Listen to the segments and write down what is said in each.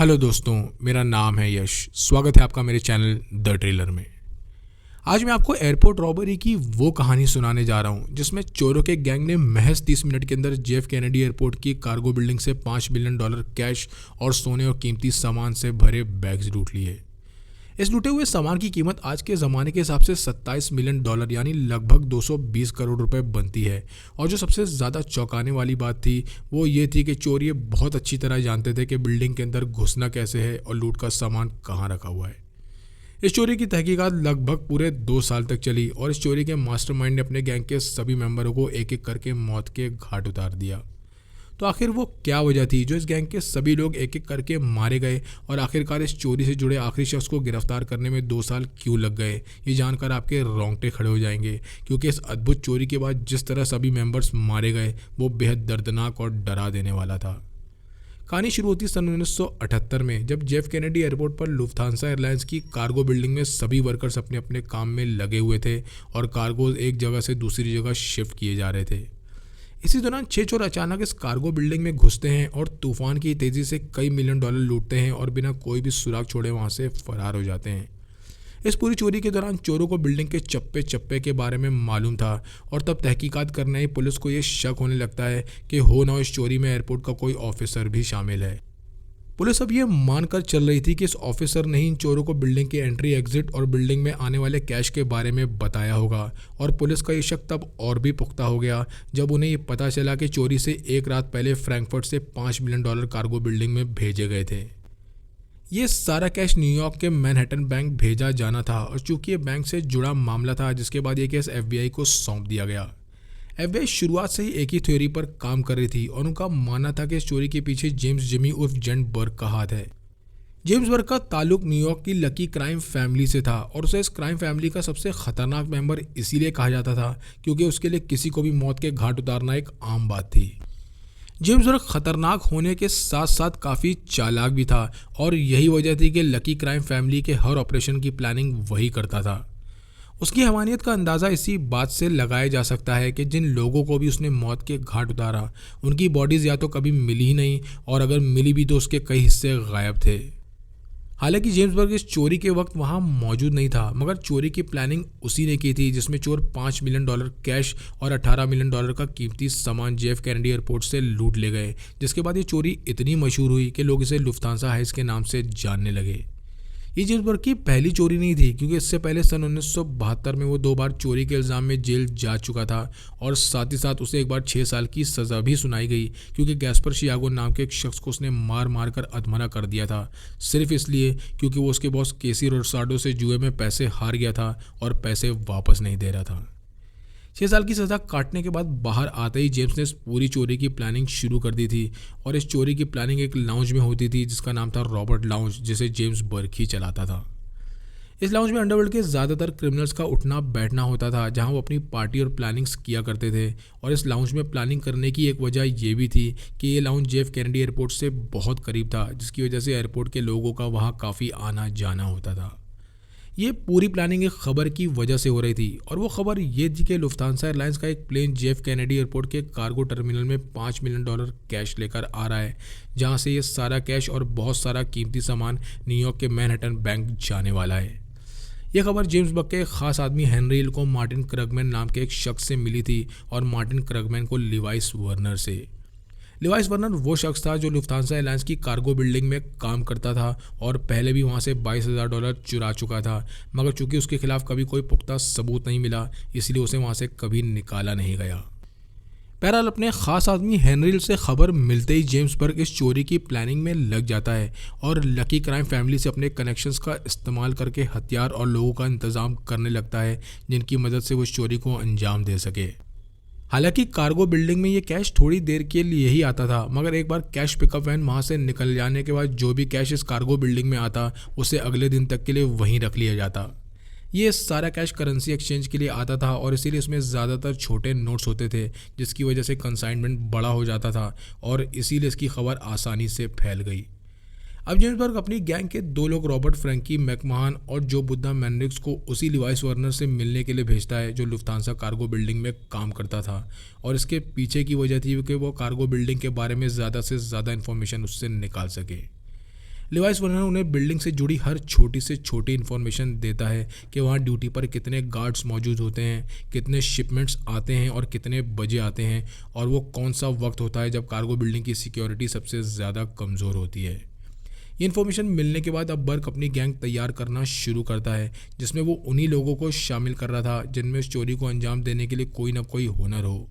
Hello दोस्तों, मेरा नाम है यश। स्वागत है आपका मेरे चैनल द ट्रेलर में। आज मैं आपको एयरपोर्ट रॉबरी की वो कहानी सुनाने जा रहा हूँ जिसमें चोरों के गैंग ने महज 30 मिनट के अंदर जेफ कैनेडी एयरपोर्ट की कार्गो बिल्डिंग से $5 मिलियन कैश और सोने और कीमती सामान से भरे बैग्स लूट लिए। इस लूटे हुए सामान की कीमत आज के ज़माने के हिसाब से $27 मिलियन यानी लगभग 220 करोड़ रुपए बनती है। और जो सबसे ज़्यादा चौंकाने वाली बात थी वो ये थी कि चोर ये बहुत अच्छी तरह जानते थे कि बिल्डिंग के अंदर घुसना कैसे है और लूट का सामान कहाँ रखा हुआ है। इस चोरी की तहकीकात लगभग पूरे 2 साल तक चली और इस चोरी के मास्टरमाइंड ने अपने गैंग के सभी मेंबरों को एक एक करके मौत के घाट उतार दिया। तो आखिर वो क्या वजह थी जो इस गैंग के सभी लोग एक एक करके मारे गए और आखिरकार इस चोरी से जुड़े आखिरी शख्स को गिरफ्तार करने में 2 साल क्यों लग गए, ये जानकर आपके रोंगटे खड़े हो जाएंगे। क्योंकि इस अद्भुत चोरी के बाद जिस तरह सभी मेंबर्स मारे गए वो बेहद दर्दनाक और डरा देने वाला था। कहानी शुरू होती सन 1978 में जब जेफ कैनेडी एयरपोर्ट पर लुफ्थांसा एयरलाइंस की कार्गो बिल्डिंग में सभी वर्कर्स अपने अपने काम में लगे हुए थे और कार्गो एक जगह से दूसरी जगह शिफ्ट किए जा रहे थे। इसी दौरान 6 चोर अचानक इस कार्गो बिल्डिंग में घुसते हैं और तूफान की तेज़ी से कई $मिलियन लूटते हैं और बिना कोई भी सुराग छोड़े वहां से फरार हो जाते हैं। इस पूरी चोरी के दौरान चोरों को बिल्डिंग के चप्पे चप्पे के बारे में मालूम था और तब तहकीकात करने आई पुलिस को ये शक होने लगता है कि हो ना इस चोरी में एयरपोर्ट का कोई ऑफिसर भी शामिल है। पुलिस अब ये मानकर चल रही थी कि इस ऑफिसर ने ही इन चोरों को बिल्डिंग की एंट्री एग्जिट और बिल्डिंग में आने वाले कैश के बारे में बताया होगा। और पुलिस का ये शक तब और भी पुख्ता हो गया जब उन्हें ये पता चला कि चोरी से एक रात पहले फ्रैंकफर्ट से $5 मिलियन कार्गो बिल्डिंग में भेजे गए थे। ये सारा कैश न्यूयॉर्क के मैनहट्टन बैंक भेजा जाना था और चूंकि ये बैंक से जुड़ा मामला था जिसके बाद ये केस FBI को सौंप दिया गया। FBI शुरुआत से ही एक ही थ्योरी पर काम कर रही थी और उनका मानना था कि इस चोरी के पीछे जेम्स जिमी उर्फ जेन बर्ग का हाथ है। जेम्स बर्ग का ताल्लुक न्यूयॉर्क की लकी क्राइम फैमिली से था और उसे इस क्राइम फैमिली का सबसे खतरनाक मेंबर इसीलिए कहा जाता था क्योंकि उसके लिए किसी को भी मौत के घाट उतारना एक आम बात थी। जेम्स बर्ग खतरनाक होने के साथ साथ काफ़ी चालाक भी था और यही वजह थी कि लकी क्राइम फैमिली के हर ऑपरेशन की प्लानिंग वही करता था। उसकी हमानियत का अंदाज़ा इसी बात से लगाया जा सकता है कि जिन लोगों को भी उसने मौत के घाट उतारा उनकी बॉडीज़ या तो कभी मिली ही नहीं और अगर मिली भी तो उसके कई हिस्से गायब थे। हालांकि जेम्स बर्ग इस चोरी के वक्त वहां मौजूद नहीं था मगर चोरी की प्लानिंग उसी ने की थी जिसमें चोर $5 मिलियन कैश और $18 मिलियन का कीमती सामान जेफ कैनेडी एयरपोर्ट से लूट ले गए, जिसके बाद ये चोरी इतनी मशहूर हुई कि लोग इसे लुफ्थांसा हाइस के नाम से जानने लगे। ये जेम्स बर्ग की पहली चोरी नहीं थी क्योंकि इससे पहले सन 1972 में वो 2 बार चोरी के इल्ज़ाम में जेल जा चुका था और साथ ही साथ उसे एक बार 6 साल की सज़ा भी सुनाई गई क्योंकि गैस्पर शियागो नाम के एक शख्स को उसने मार मार कर अधमरा कर दिया था, सिर्फ इसलिए क्योंकि वो उसके बॉस केसी रोसाडो से जुए में पैसे हार गया था और पैसे वापस नहीं दे रहा था। 6 साल की सज़ा काटने के बाद बाहर आते ही जेम्स ने इस पूरी चोरी की प्लानिंग शुरू कर दी थी और इस चोरी की प्लानिंग एक लाउंज में होती थी जिसका नाम था रॉबर्ट लाउंज, जिसे जेम्स बर्ग ही चलाता था। इस लाउंज में अंडरवर्ल्ड के ज़्यादातर क्रिमिनल्स का उठना बैठना होता था जहां वो अपनी पार्टी और प्लानिंग्स किया करते थे। और इस लाउंज में प्लानिंग करने की एक वजह ये भी थी कि ये लाउंज जेफ कैनेडी एयरपोर्ट से बहुत करीब था जिसकी वजह से एयरपोर्ट के लोगों का वहाँ काफ़ी आना जाना होता था। ये पूरी प्लानिंग एक खबर की वजह से हो रही थी और वो खबर ये थी कि लुफ्थांसा एयरलाइंस का एक प्लेन जेफ कैनेडी एयरपोर्ट के कार्गो टर्मिनल में $5 मिलियन कैश लेकर आ रहा है, जहां से ये सारा कैश और बहुत सारा कीमती सामान न्यूयॉर्क के मैनहट्टन बैंक जाने वाला है। यह खबर जेम्स बर्ग के खास आदमी हेनरी हिल को मार्टिन क्रगमैन नाम के एक शख्स से मिली थी और मार्टिन क्रगमैन को लिवाइस वर्नर से। लिवाइस वर्नर वो शख्स था जो लुफ्थांसा एयरलाइंस की कार्गो बिल्डिंग में काम करता था और पहले भी वहां से $22,000 चुरा चुका था, मगर चूंकि उसके खिलाफ कभी कोई पुख्ता सबूत नहीं मिला इसलिए उसे वहां से कभी निकाला नहीं गया। बहरहाल अपने खास आदमी हेनरी से खबर मिलते ही जेम्स बर्ग इस चोरी की प्लानिंग में लग जाता है और लकी क्राइम फैमिली से अपने कनेक्शंस का इस्तेमाल करके हथियार और लोगों का इंतज़ाम करने लगता है जिनकी मदद से वो इस चोरी को अंजाम दे सके। हालांकि कार्गो बिल्डिंग में ये कैश थोड़ी देर के लिए ही आता था मगर एक बार कैश पिकअप वैन वहाँ से निकल जाने के बाद जो भी कैश इस कार्गो बिल्डिंग में आता उसे अगले दिन तक के लिए वहीं रख लिया जाता। ये सारा कैश करेंसी एक्सचेंज के लिए आता था और इसीलिए इसमें ज़्यादातर छोटे नोट्स होते थे जिसकी वजह से कंसाइनमेंट बड़ा हो जाता था और इसीलिए इसकी खबर आसानी से फैल गई। अब जेम्स बर्ग अपनी गैंग के 2 लोग रॉबर्ट फ्रैंकी मैकमहान और जो बुद्धा मैंड्रिक्स को उसी लिवाइस वर्नर से मिलने के लिए भेजता है जो लुफ्थांसा कार्गो बिल्डिंग में काम करता था और इसके पीछे की वजह थी कि वो कार्गो बिल्डिंग के बारे में ज़्यादा से ज़्यादा इन्फॉर्मेशन उससे निकाल सके। लिवाइस वर्नर उन्हें बिल्डिंग से जुड़ी हर छोटी से छोटी इन्फॉर्मेशन देता है कि वहाँ ड्यूटी पर कितने गार्ड्स मौजूद होते हैं, कितने शिपमेंट्स आते हैं और कितने बजे आते हैं, और वो कौन सा वक्त होता है जब कार्गो बिल्डिंग की सिक्योरिटी सबसे ज़्यादा कमज़ोर होती है। ये इन्फॉर्मेशन मिलने के बाद अब बर्क अपनी गैंग तैयार करना शुरू करता है, जिसमें वो उन्हीं लोगों को शामिल कर रहा था जिनमें इस चोरी को अंजाम देने के लिए कोई ना कोई हुनर हो।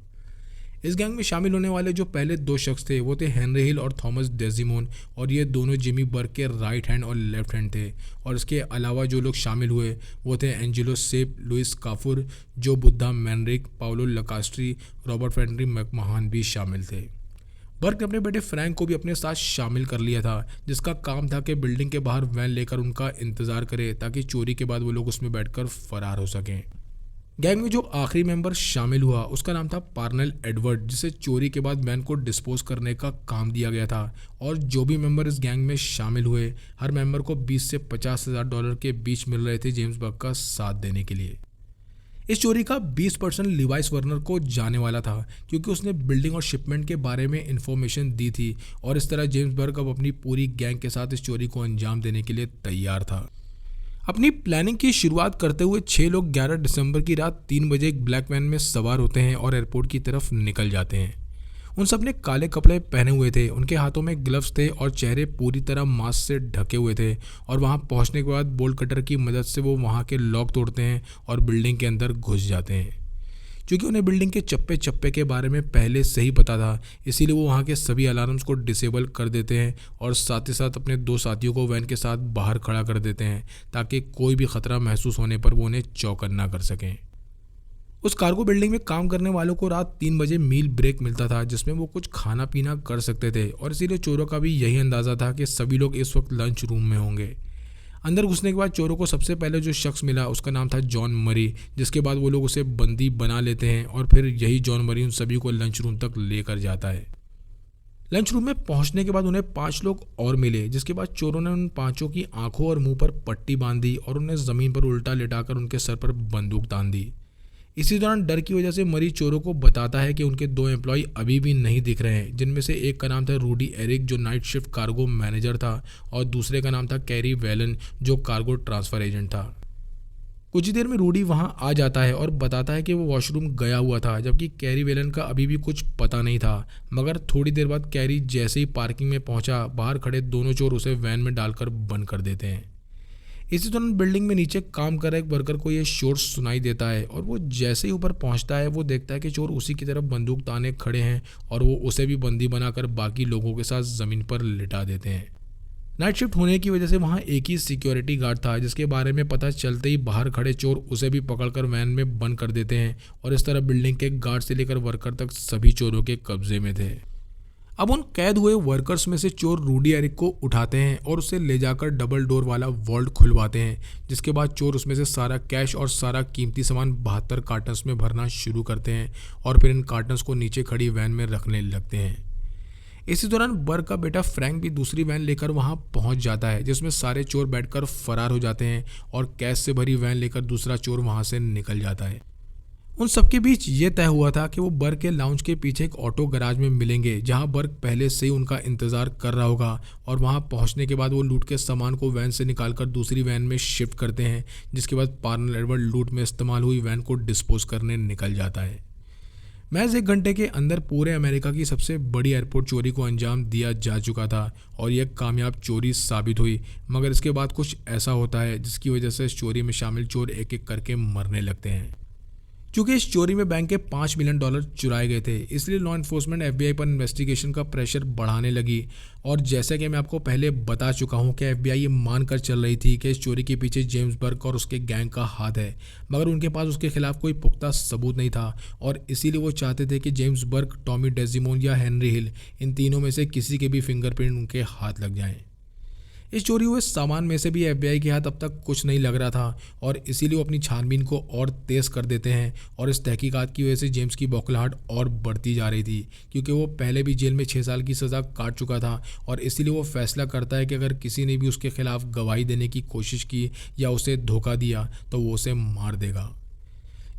इस गैंग में शामिल होने वाले जो पहले 2 शख्स थे वो थे हेनरी हिल और थॉमस डेजिमोन, और ये दोनों जिमी बर्क के राइट हैंड और लेफ्ट हैंड थे। और इसके अलावा जो लोग शामिल हुए वो थे एंजेलो सेप, लुइस काफुर, जो बुद्धा मैनरिक, पाउलो लकास्ट्री, रॉबर्ट फेंड्री मैकमहान भी शामिल थे। बर्क ने अपने बेटे फ्रैंक को भी अपने साथ शामिल कर लिया था, जिसका काम था कि बिल्डिंग के बाहर वैन लेकर उनका इंतज़ार करे ताकि चोरी के बाद वो लोग उसमें बैठकर फरार हो सकें। गैंग में जो आखिरी मेंबर शामिल हुआ उसका नाम था पार्नेल एडवर्ड, जिसे चोरी के बाद वैन को डिस्पोज करने का काम दिया गया था। और जो भी मेंबर इस गैंग में शामिल हुए, हर मेंबर को 20 से $50,000 के बीच मिल रहे थे जेम्स बर्क का साथ देने के लिए। इस चोरी का 20% लिवाइस वर्नर को जाने वाला था, क्योंकि उसने बिल्डिंग और शिपमेंट के बारे में इंफॉर्मेशन दी थी, और इस तरह जेम्स बर्क अब अपनी पूरी गैंग के साथ इस चोरी को अंजाम देने के लिए तैयार था। अपनी प्लानिंग की शुरुआत करते हुए 6 लोग 11 दिसंबर की रात 3 बजे एक ब्लैक वैन में सवार होते हैं और एयरपोर्ट की तरफ निकल जाते हैं। उन सब ने काले कपड़े पहने हुए थे, उनके हाथों में ग्लव्स थे और चेहरे पूरी तरह मास्क से ढके हुए थे। और वहां पहुंचने के बाद बोल्ट कटर की मदद से वो वहां के लॉक तोड़ते हैं और बिल्डिंग के अंदर घुस जाते हैं। क्योंकि उन्हें बिल्डिंग के चप्पे चप्पे के बारे में पहले से ही पता था, इसीलिए वो वहाँ के सभी अलार्म्स को डिसेबल कर देते हैं और साथ ही साथ अपने 2 साथियों को वैन के साथ बाहर खड़ा कर देते हैं, ताकि कोई भी खतरा महसूस होने पर वो उन्हें चौकन्ना ना कर सकें। उस कार्गो बिल्डिंग में काम करने वालों को रात 3 बजे मील ब्रेक मिलता था, जिसमें वो कुछ खाना पीना कर सकते थे, और इसीलिए चोरों का भी यही अंदाज़ा था कि सभी लोग इस वक्त लंच रूम में होंगे। अंदर घुसने के बाद चोरों को सबसे पहले जो शख्स मिला उसका नाम था जॉन मरी, जिसके बाद वो लोग उसे बंदी बना लेते हैं और फिर यही जॉन मरी उन सभी को लंच रूम तक लेकर जाता है। लंच रूम में पहुंचने के बाद उन्हें 5 लोग और मिले, जिसके बाद चोरों ने उन 5 की आंखों और मुंह पर पट्टी बांध दी और उन्हें ज़मीन पर उल्टा लेटाकर उनके सर पर बंदूक तान दी। इसी दौरान डर की वजह से मरी चोरों को बताता है कि उनके 2 एम्प्लॉय अभी भी नहीं दिख रहे हैं, जिनमें से एक का नाम था रूडी एरिक, जो नाइट शिफ्ट कार्गो मैनेजर था, और दूसरे का नाम था कैरी वेलन, जो कार्गो ट्रांसफ़र एजेंट था। कुछ ही देर में रूडी वहां आ जाता है और बताता है कि वो वॉशरूम गया हुआ था, जबकि कैरी वेलन का अभी भी कुछ पता नहीं था। मगर थोड़ी देर बाद कैरी जैसे ही पार्किंग में पहुंचा, बाहर खड़े दोनों चोर उसे वैन में डालकर बंद कर देते हैं। इसी दौरान बिल्डिंग में नीचे काम कर रहे एक वर्कर को ये शोर सुनाई देता है, और वो जैसे ही ऊपर पहुंचता है वो देखता है कि चोर उसी की तरफ बंदूक ताने खड़े हैं और वो उसे भी बंदी बनाकर बाकी लोगों के साथ ज़मीन पर लिटा देते हैं। नाइट शिफ्ट होने की वजह से वहाँ एक ही सिक्योरिटी गार्ड था, जिसके बारे में पता चलते ही बाहर खड़े चोर उसे भी पकड़कर वैन में बंद कर देते हैं, और इस तरह बिल्डिंग के गार्ड से लेकर वर्कर तक सभी चोरों के कब्जे में थे। अब उन कैद हुए वर्कर्स में से चोर रूडी एरिक को उठाते हैं और उसे ले जाकर डबल डोर वाला वॉल्ट खुलवाते हैं, जिसके बाद चोर उसमें से सारा कैश और सारा कीमती सामान 72 कार्टन्स में भरना शुरू करते हैं और फिर इन कार्टन्स को नीचे खड़ी वैन में रखने लगते हैं। इसी दौरान बर्क का बेटा फ्रैंक भी दूसरी वैन लेकर वहां पहुंच जाता है, जिसमें सारे चोर बैठकर फरार हो जाते हैं और कैश से भरी वैन लेकर दूसरा चोर वहां से निकल जाता है। उन सबके बीच ये तय हुआ था कि वो बर्क के लाउंज के पीछे एक ऑटो गैराज में मिलेंगे, जहां बर्क पहले से ही उनका इंतजार कर रहा होगा, और वहां पहुंचने के बाद वो लूट के सामान को वैन से निकालकर दूसरी वैन में शिफ्ट करते हैं, जिसके बाद पार्नेल एडवर्ड लूट में इस्तेमाल हुई वैन को डिस्पोज करने निकल जाता है। महज 1 घंटे के अंदर पूरे अमेरिका की सबसे बड़ी एयरपोर्ट चोरी को अंजाम दिया जा चुका था और यह कामयाब चोरी साबित हुई। मगर इसके बाद कुछ ऐसा होता है जिसकी वजह से इस चोरी में शामिल चोर एक एक करके मरने लगते हैं। क्योंकि इस चोरी में बैंक के $5 मिलियन चुराए गए थे, इसलिए लॉ एनफोर्समेंट FBI पर इन्वेस्टिगेशन का प्रेशर बढ़ाने लगी। और जैसा कि मैं आपको पहले बता चुका हूं कि FBI ये मानकर चल रही थी कि इस चोरी के पीछे जेम्स बर्क और उसके गैंग का हाथ है, मगर उनके पास उसके खिलाफ कोई पुख्ता सबूत नहीं था, और इसीलिए वो चाहते थे कि जेम्स बर्क, टॉमी डेजिमोन या हेनरी हिल, इन तीनों में से किसी के भी फिंगरप्रिंट उनके हाथ लग जाएं। इस चोरी हुए सामान में से भी FBI के हाथ अब तक कुछ नहीं लग रहा था, और इसीलिए वो अपनी छानबीन को और तेज़ कर देते हैं। और इस तहकीकात की वजह से जेम्स की बौखलाहट और बढ़ती जा रही थी, क्योंकि वो पहले भी जेल में 6 साल की सज़ा काट चुका था, और इसीलिए वो फैसला करता है कि अगर किसी ने भी उसके खिलाफ गवाही देने की कोशिश की या उसे धोखा दिया तो वो उसे मार देगा।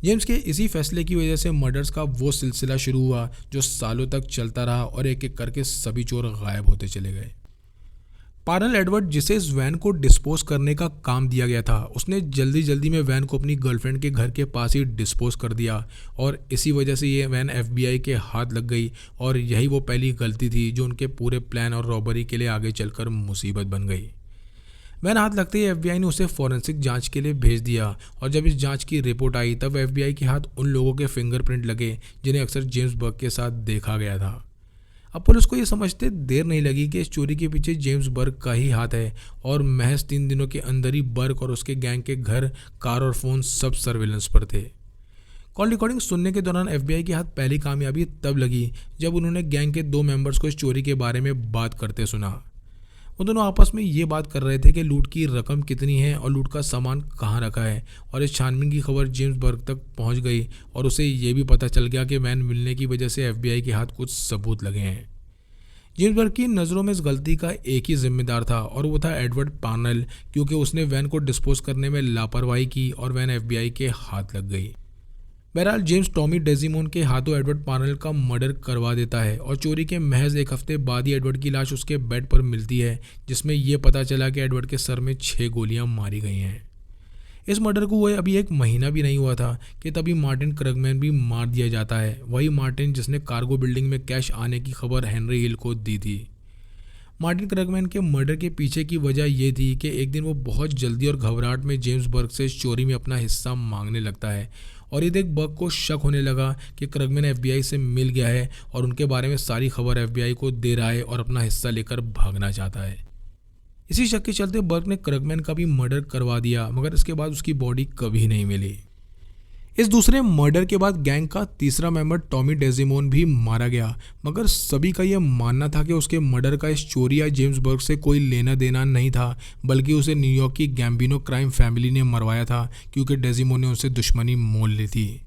जेम्स के इसी फैसले की वजह से मर्डर्स का वो सिलसिला शुरू हुआ जो सालों तक चलता रहा, और एक एक करके सभी चोर गायब होते चले गए। पार्नल एडवर्ड, जिसे इस वैन को डिस्पोज करने का काम दिया गया था, उसने जल्दी जल्दी में वैन को अपनी गर्लफ्रेंड के घर के पास ही डिस्पोज कर दिया और इसी वजह से ये वैन FBI के हाथ लग गई और यही वो पहली गलती थी जो उनके पूरे प्लान और रॉबरी के लिए आगे चलकर मुसीबत बन गई। वैन हाथ लगते ही FBI ने उसे फॉरेंसिक जांच के लिए भेज दिया और जब इस जांच की रिपोर्ट आई तब FBI के हाथ उन लोगों के फिंगरप्रिंट लगे जिन्हें अक्सर जेम्स बर्क के साथ देखा गया था। अब पुलिस को ये समझते देर नहीं लगी कि इस चोरी के पीछे जेम्स बर्क का ही हाथ है और महज 3 दिनों के अंदर ही बर्क और उसके गैंग के घर, कार और फोन सब सर्विलेंस पर थे। कॉल रिकॉर्डिंग सुनने के दौरान FBI के हाथ पहली कामयाबी तब लगी जब उन्होंने गैंग के 2 मेंबर्स को इस चोरी के बारे में बात करते सुना। वो दोनों आपस में ये बात कर रहे थे कि लूट की रकम कितनी है और लूट का सामान कहाँ रखा है और इस छानबीन की खबर जेम्स बर्क तक पहुंच गई और उसे ये भी पता चल गया कि वैन मिलने की वजह से FBI के हाथ कुछ सबूत लगे हैं। जेम्स बर्क की नज़रों में इस गलती का एक ही जिम्मेदार था और वो था एडवर्ड पार्नल, क्योंकि उसने वैन को डिस्पोज करने में लापरवाही की और वैन FBI के हाथ लग गई। बहरहाल जेम्स टॉमी डेजिमोन के हाथों एडवर्ड पार्नल का मर्डर करवा देता है और चोरी के महज 1 हफ्ते बाद ही एडवर्ड की लाश उसके बेड पर मिलती है, जिसमें यह पता चला कि एडवर्ड के सर में 6 गोलियां मारी गई हैं। इस मर्डर को हुए अभी 1 महीना भी नहीं हुआ था कि तभी मार्टिन क्रगमैन भी मार दिया जाता है, वही मार्टिन जिसने कार्गो बिल्डिंग में कैश आने की खबर हेनरी हिल को दी थी। मार्टिन क्रगमैन के मर्डर के पीछे की वजह यह थी कि एक दिन वो बहुत जल्दी और घबराहट में जेम्स बर्क से इस चोरी में अपना हिस्सा मांगने लगता है और ये देख बर्क को शक होने लगा कि क्रगमैन FBI से मिल गया है और उनके बारे में सारी खबर FBI को दे रहा है और अपना हिस्सा लेकर भागना चाहता है। इसी शक के चलते बर्क ने क्रगमैन का भी मर्डर करवा दिया, मगर इसके बाद उसकी बॉडी कभी नहीं मिली। इस दूसरे मर्डर के बाद गैंग का तीसरा मेंबर टॉमी डेजिमोन भी मारा गया, मगर सभी का यह मानना था कि उसके मर्डर का इस चोरी या जेम्स बर्क से कोई लेना देना नहीं था, बल्कि उसे न्यूयॉर्क की गैम्बिनो क्राइम फैमिली ने मरवाया था, क्योंकि डेजिमोन ने उनसे दुश्मनी मोल ली थी।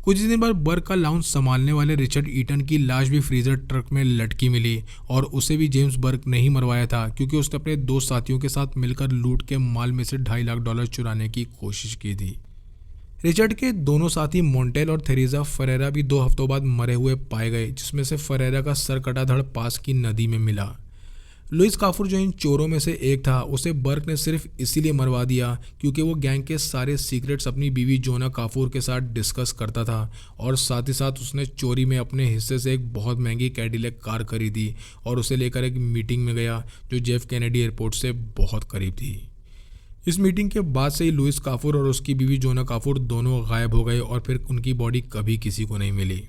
कुछ दिन बाद बर्क का लाउंज संभालने वाले रिचर्ड ईटन की लाश भी फ्रीजर ट्रक में लटकी मिली और उसे भी जेम्स बर्क ने ही मरवाया था, क्योंकि उसने अपने 2 साथियों के साथ मिलकर लूट के माल में से $2.5 लाख चुराने की कोशिश की थी। रिचर्ड के दोनों साथी मोंटेल और थेरेसा फरेरा भी 2 हफ्तों बाद मरे हुए पाए गए, जिसमें से फरेरा का सर कटा धड़ पास की नदी में मिला। लुइस काफूर, जो इन चोरों में से एक था, उसे बर्क ने सिर्फ इसीलिए मरवा दिया क्योंकि वो गैंग के सारे सीक्रेट्स अपनी बीवी जोना काफूर के साथ डिस्कस करता था और साथ ही साथ उसने चोरी में अपने हिस्से से एक बहुत महंगी कैडिलैक कार खरीदी और उसे लेकर एक मीटिंग में गया जो जेफ कैनेडी एयरपोर्ट से बहुत करीब थी। इस मीटिंग के बाद से ही लुइस काफूर और उसकी बीवी जोना काफूर दोनों गायब हो गए और फिर उनकी बॉडी कभी किसी को नहीं मिली।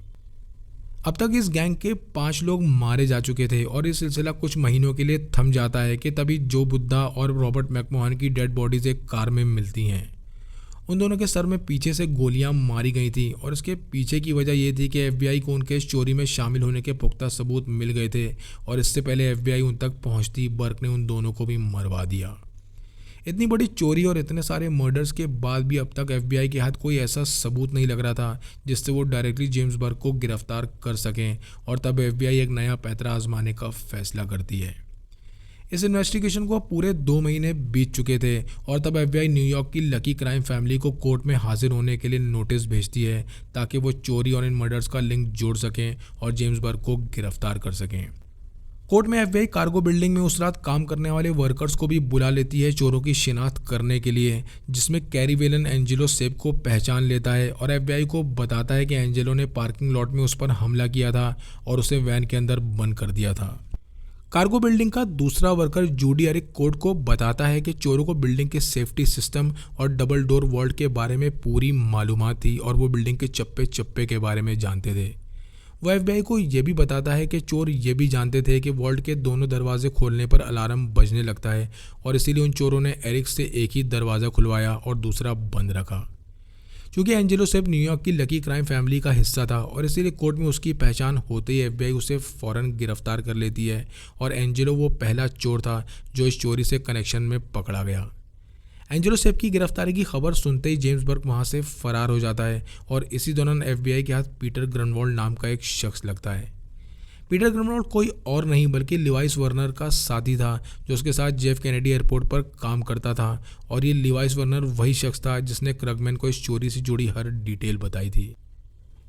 अब तक इस गैंग के 5 लोग मारे जा चुके थे और ये सिलसिला कुछ महीनों के लिए थम जाता है कि तभी जो बुद्धा और रॉबर्ट मैकमोहन की डेड बॉडीज एक कार में मिलती हैं। उन दोनों के सर में पीछे से गोलियां मारी गई थी और इसके पीछे की वजह यह थी कि FBI को उनके इस चोरी में शामिल होने के पुख्ता सबूत मिल गए थे और इससे पहले FBI उन तक पहुंचती बर्क ने उन दोनों को भी मरवा दिया। इतनी बड़ी चोरी और इतने सारे मर्डर्स के बाद भी अब तक FBI के हाथ कोई ऐसा सबूत नहीं लग रहा था जिससे वो डायरेक्टली जेम्स बर्क को गिरफ्तार कर सकें और तब FBI एक नया पैंतरा आजमाने का फैसला करती है। इस इन्वेस्टिगेशन को पूरे 2 महीने बीत चुके थे और तब FBI न्यूयॉर्क की लकी क्राइम फैमिली को कोर्ट में हाजिर होने के लिए नोटिस भेजती है ताकि वो चोरी और इन मर्डर्स का लिंक जोड़ सकें और जेम्स बर्क को गिरफ्तार कर सकें। कोर्ट में FBI कार्गो बिल्डिंग में उस रात काम करने वाले वर्कर्स को भी बुला लेती है चोरों की शिनाख्त करने के लिए, जिसमें कैरी वेलन एंजेलो सेप को पहचान लेता है और FBI को बताता है कि एंजेलो ने पार्किंग लॉट में उस पर हमला किया था और उसे वैन के अंदर बंद कर दिया था। कार्गो बिल्डिंग का दूसरा वर्कर जूडी एरिक कोर्ट को बताता है कि चोरों को बिल्डिंग के सेफ्टी सिस्टम और डबल डोर वॉल्ट के बारे में पूरी मालूमात थी और वो बिल्डिंग के चप्पे चप्पे के बारे में जानते थे। वो FBI को ये भी बताता है कि चोर ये भी जानते थे कि वॉल्ट के दोनों दरवाजे खोलने पर अलार्म बजने लगता है और इसीलिए उन चोरों ने एरिक से एक ही दरवाज़ा खुलवाया और दूसरा बंद रखा। क्योंकि एंजेलो सेप न्यूयॉर्क की लकी क्राइम फैमिली का हिस्सा था और इसीलिए कोर्ट में उसकी पहचान होते ही FBI उसे फ़ौरन गिरफ्तार कर लेती है और एंजेलो वो पहला चोर था जो इस चोरी से कनेक्शन में पकड़ा गया। एंजेलो सेप की गिरफ्तारी की खबर सुनते ही जेम्स बर्क वहां से फरार हो जाता है और इसी दौरान FBI के हाथ पीटर ग्रनवॉल्ड नाम का एक शख्स लगता है। पीटर ग्रनवॉल्ड कोई और नहीं बल्कि लिवाइस वर्नर का साथी था जो उसके साथ जेफ कैनेडी एयरपोर्ट पर काम करता था और ये लिवाइस वर्नर वही शख्स था जिसने क्रगमैन को इस चोरी से जुड़ी हर डिटेल बताई थी।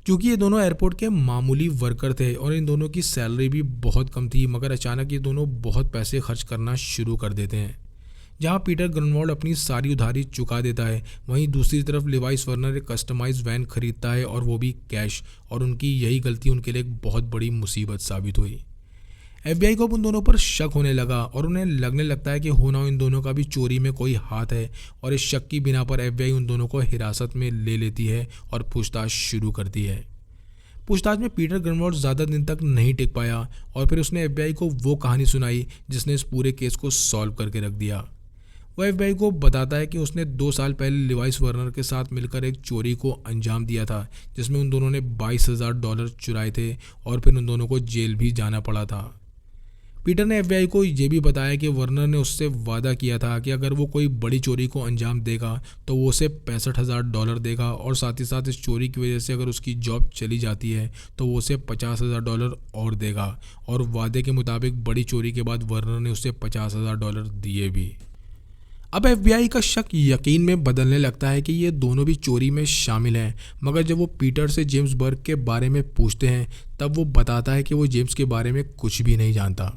क्योंकि ये दोनों एयरपोर्ट के मामूली वर्कर थे और इन दोनों की सैलरी भी बहुत कम थी, मगर अचानक ये दोनों बहुत पैसे खर्च करना शुरू कर देते हैं। जहां पीटर ग्रनवॉल्ड अपनी सारी उधारी चुका देता है, वहीं दूसरी तरफ लिवाइस वर्नर एक कस्टमाइज वैन खरीदता है और वो भी कैश, और उनकी यही गलती उनके लिए एक बहुत बड़ी मुसीबत साबित हुई। एफबीआई को अब उन दोनों पर शक होने लगा और उन्हें लगने लगता है कि हो ना हो इन दोनों का भी चोरी में कोई हाथ है, और इस शक की बिना पर एफबीआई उन दोनों को हिरासत में ले लेती है और पूछताछ शुरू करती है। पूछताछ में पीटर ग्रनवॉल्ड ज़्यादा दिन तक नहीं टिक पाया और फिर उसने एफबीआई को वो कहानी सुनाई जिसने इस पूरे केस को सॉल्व करके रख दिया। वो एफबीआई को बताता है कि उसने 2 साल पहले लिवाइस वर्नर के साथ मिलकर एक चोरी को अंजाम दिया था, जिसमें उन दोनों ने $22,000 चुराए थे और फिर उन दोनों को जेल भी जाना पड़ा था। पीटर ने एफबीआई को ये भी बताया कि वर्नर ने उससे वादा किया था कि अगर वो कोई बड़ी चोरी को अंजाम देगा तो वो उसे $65,000 देगा, और साथ ही साथ इस चोरी की वजह से अगर उसकी जॉब चली जाती है तो वो उसे $50,000 और देगा, और वादे के मुताबिक बड़ी चोरी के बाद वर्नर ने उसे $50,000 दिए भी। अब एफबीआई का शक यकीन में बदलने लगता है कि ये दोनों भी चोरी में शामिल हैं, मगर जब वो पीटर से जेम्स बर्ग के बारे में पूछते हैं तब वो बताता है कि वो जेम्स के बारे में कुछ भी नहीं जानता।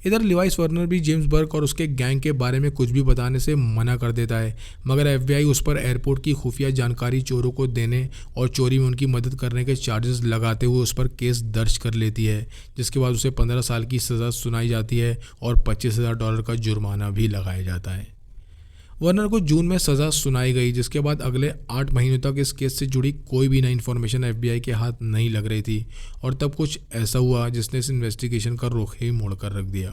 इधर लिवाइस वर्नर भी जेम्स बर्ग और उसके गैंग के बारे में कुछ भी बताने से मना कर देता है, मगर एफबीआई उस पर एयरपोर्ट की खुफिया जानकारी चोरों को देने और चोरी में उनकी मदद करने के चार्जेस लगाते हुए उस पर केस दर्ज कर लेती है, जिसके बाद उसे 15 साल की सज़ा सुनाई जाती है और $25,000 का जुर्माना भी लगाया जाता है। वर्नर को जून में सज़ा सुनाई गई, जिसके बाद अगले 8 महीनों तक इस केस से जुड़ी कोई भी नई इन्फॉर्मेशन एफबीआई के हाथ नहीं लग रही थी, और तब कुछ ऐसा हुआ जिसने इस इन्वेस्टिगेशन का रुख ही मोड़ कर रख दिया।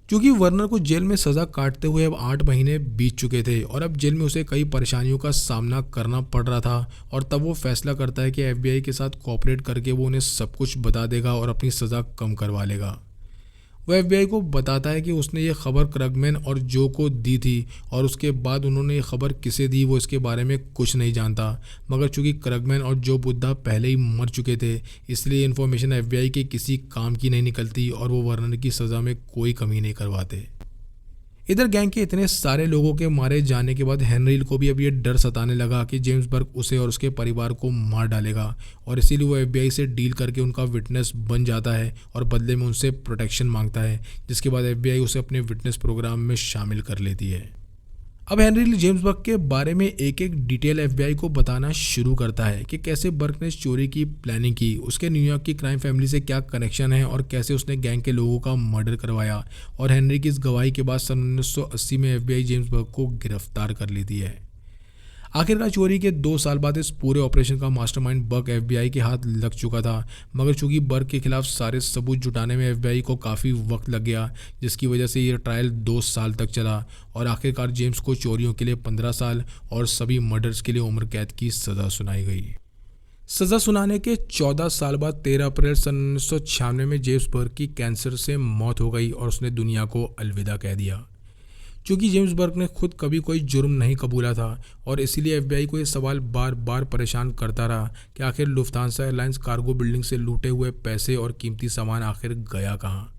क्योंकि वर्नर को जेल में सज़ा काटते हुए अब 8 महीने बीत चुके थे और अब जेल में उसे कई परेशानियों का सामना करना पड़ रहा था, और तब वो फैसला करता है कि एफबीआई के साथ कोऑपरेट करके वो उन्हें सब कुछ बता देगा और अपनी सज़ा कम करवा लेगा। वो एफबीआई को बताता है कि उसने ये खबर क्रगमैन और जो को दी थी, और उसके बाद उन्होंने ये खबर किसे दी वो इसके बारे में कुछ नहीं जानता, मगर चूंकि क्रगमैन और जो बुद्धा पहले ही मर चुके थे इसलिए इन्फॉर्मेशन एफबीआई के किसी काम की नहीं निकलती और वो वर्नर की सज़ा में कोई कमी नहीं करवाते। इधर गैंग के इतने सारे लोगों के मारे जाने के बाद हेनरील को भी अब ये डर सताने लगा कि जेम्स बर्ग उसे और उसके परिवार को मार डालेगा, और इसीलिए वो एफबीआई से डील करके उनका विटनेस बन जाता है और बदले में उनसे प्रोटेक्शन मांगता है, जिसके बाद एफबीआई उसे अपने विटनेस प्रोग्राम में शामिल कर लेती है। अब हेनरी जेम्स बर्ग के बारे में एक एक डिटेल एफबीआई को बताना शुरू करता है कि कैसे बर्ग ने इस चोरी की प्लानिंग की, उसके न्यूयॉर्क की क्राइम फैमिली से क्या कनेक्शन है और कैसे उसने गैंग के लोगों का मर्डर करवाया, और हेनरी की इस गवाही के बाद सन 1980 में एफबीआई जेम्स बर्ग को गिरफ्तार कर लेती है। आखिरकार चोरी के 2 साल बाद इस पूरे ऑपरेशन का मास्टरमाइंड बर्ग एफबीआई के हाथ लग चुका था, मगर चूंकि बर्ग के खिलाफ सारे सबूत जुटाने में एफबीआई को काफ़ी वक्त लग गया, जिसकी वजह से ये ट्रायल 2 साल तक चला, और आखिरकार जेम्स को चोरियों के लिए 15 साल और सभी मर्डर्स के लिए उम्र कैद की सज़ा सुनाई गई। सज़ा सुनाने के 14 साल बाद 13 अप्रैल सन 1996 में जेम्स बर्ग की कैंसर से मौत हो गई और उसने दुनिया को अलविदा कह दिया। क्योंकि जेम्स बर्ग ने खुद कभी कोई जुर्म नहीं कबूला था, और इसीलिए एफबीआई को ये सवाल बार बार परेशान करता रहा कि आखिर लुफ्तांसा एयरलाइंस कार्गो बिल्डिंग से लूटे हुए पैसे और कीमती सामान आखिर गया कहाँ।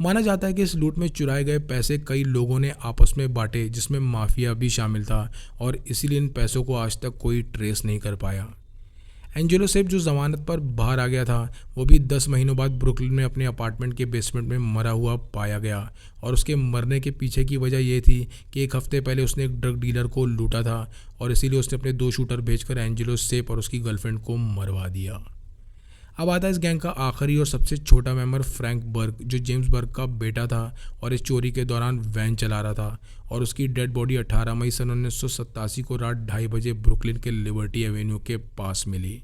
माना जाता है कि इस लूट में चुराए गए पैसे कई लोगों ने आपस में बांटे, जिसमें माफिया भी शामिल था, और इसीलिए इन पैसों को आज तक कोई ट्रेस नहीं कर पाया। एंजेलो सेफ जो ज़मानत पर बाहर आ गया था, वो भी 10 महीनों बाद ब्रुकलिन में अपने अपार्टमेंट के बेसमेंट में मरा हुआ पाया गया, और उसके मरने के पीछे की वजह ये थी कि 1 हफ्ते पहले उसने एक ड्रग डीलर को लूटा था, और इसीलिए उसने अपने 2 शूटर भेजकर एंजेलो सेफ और उसकी गर्लफ्रेंड को मरवा दिया। अब आता है इस गैंग का आखिरी और सबसे छोटा मेंबर फ्रैंक बर्ग, जो जेम्स बर्ग का बेटा था और इस चोरी के दौरान वैन चला रहा था, और उसकी डेड बॉडी 18 मई सन 1987 को रात 2:30 बजे ब्रुकलिन के लिबर्टी एवेन्यू के पास मिली।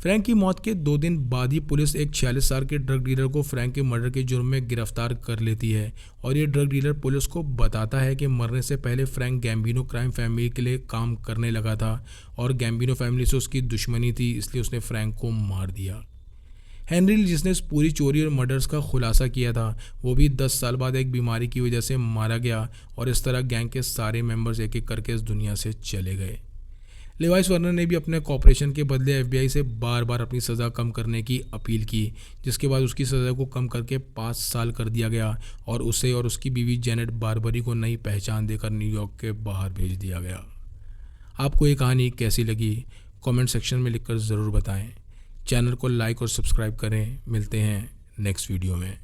फ्रैंक की मौत के 2 दिन बाद ही पुलिस एक 46 साल के ड्रग डीलर को फ्रैंक के मर्डर के जुर्म में गिरफ्तार कर लेती है, और ये ड्रग डीलर पुलिस को बताता है कि मरने से पहले फ्रैंक गैम्बिनो क्राइम फैमिली के लिए काम करने लगा था, और गैम्बिनो फैमिली से उसकी दुश्मनी थी, इसलिए उसने फ्रैंक को मार दिया। हेनरी, जिसने इस पूरी चोरी और मर्डर्स का खुलासा किया था, वो भी 10 साल बाद एक बीमारी की वजह से मारा गया, और इस तरह गैंग के सारे मेंबर्स एक एक करके इस दुनिया से चले गए। लिवाइस वर्नर ने भी अपने कॉपरेशन के बदले एफबीआई से बार बार अपनी सज़ा कम करने की अपील की, जिसके बाद उसकी सज़ा को कम करके 5 साल कर दिया गया, और उसे और उसकी बीवी जेनेट बारबरी को नई पहचान देकर न्यूयॉर्क के बाहर भेज दिया गया। आपको ये कहानी कैसी लगी? कमेंट सेक्शन में लिखकर ज़रूर बताएं। चैनल को लाइक और सब्सक्राइब करें। मिलते हैं नेक्स्ट वीडियो में।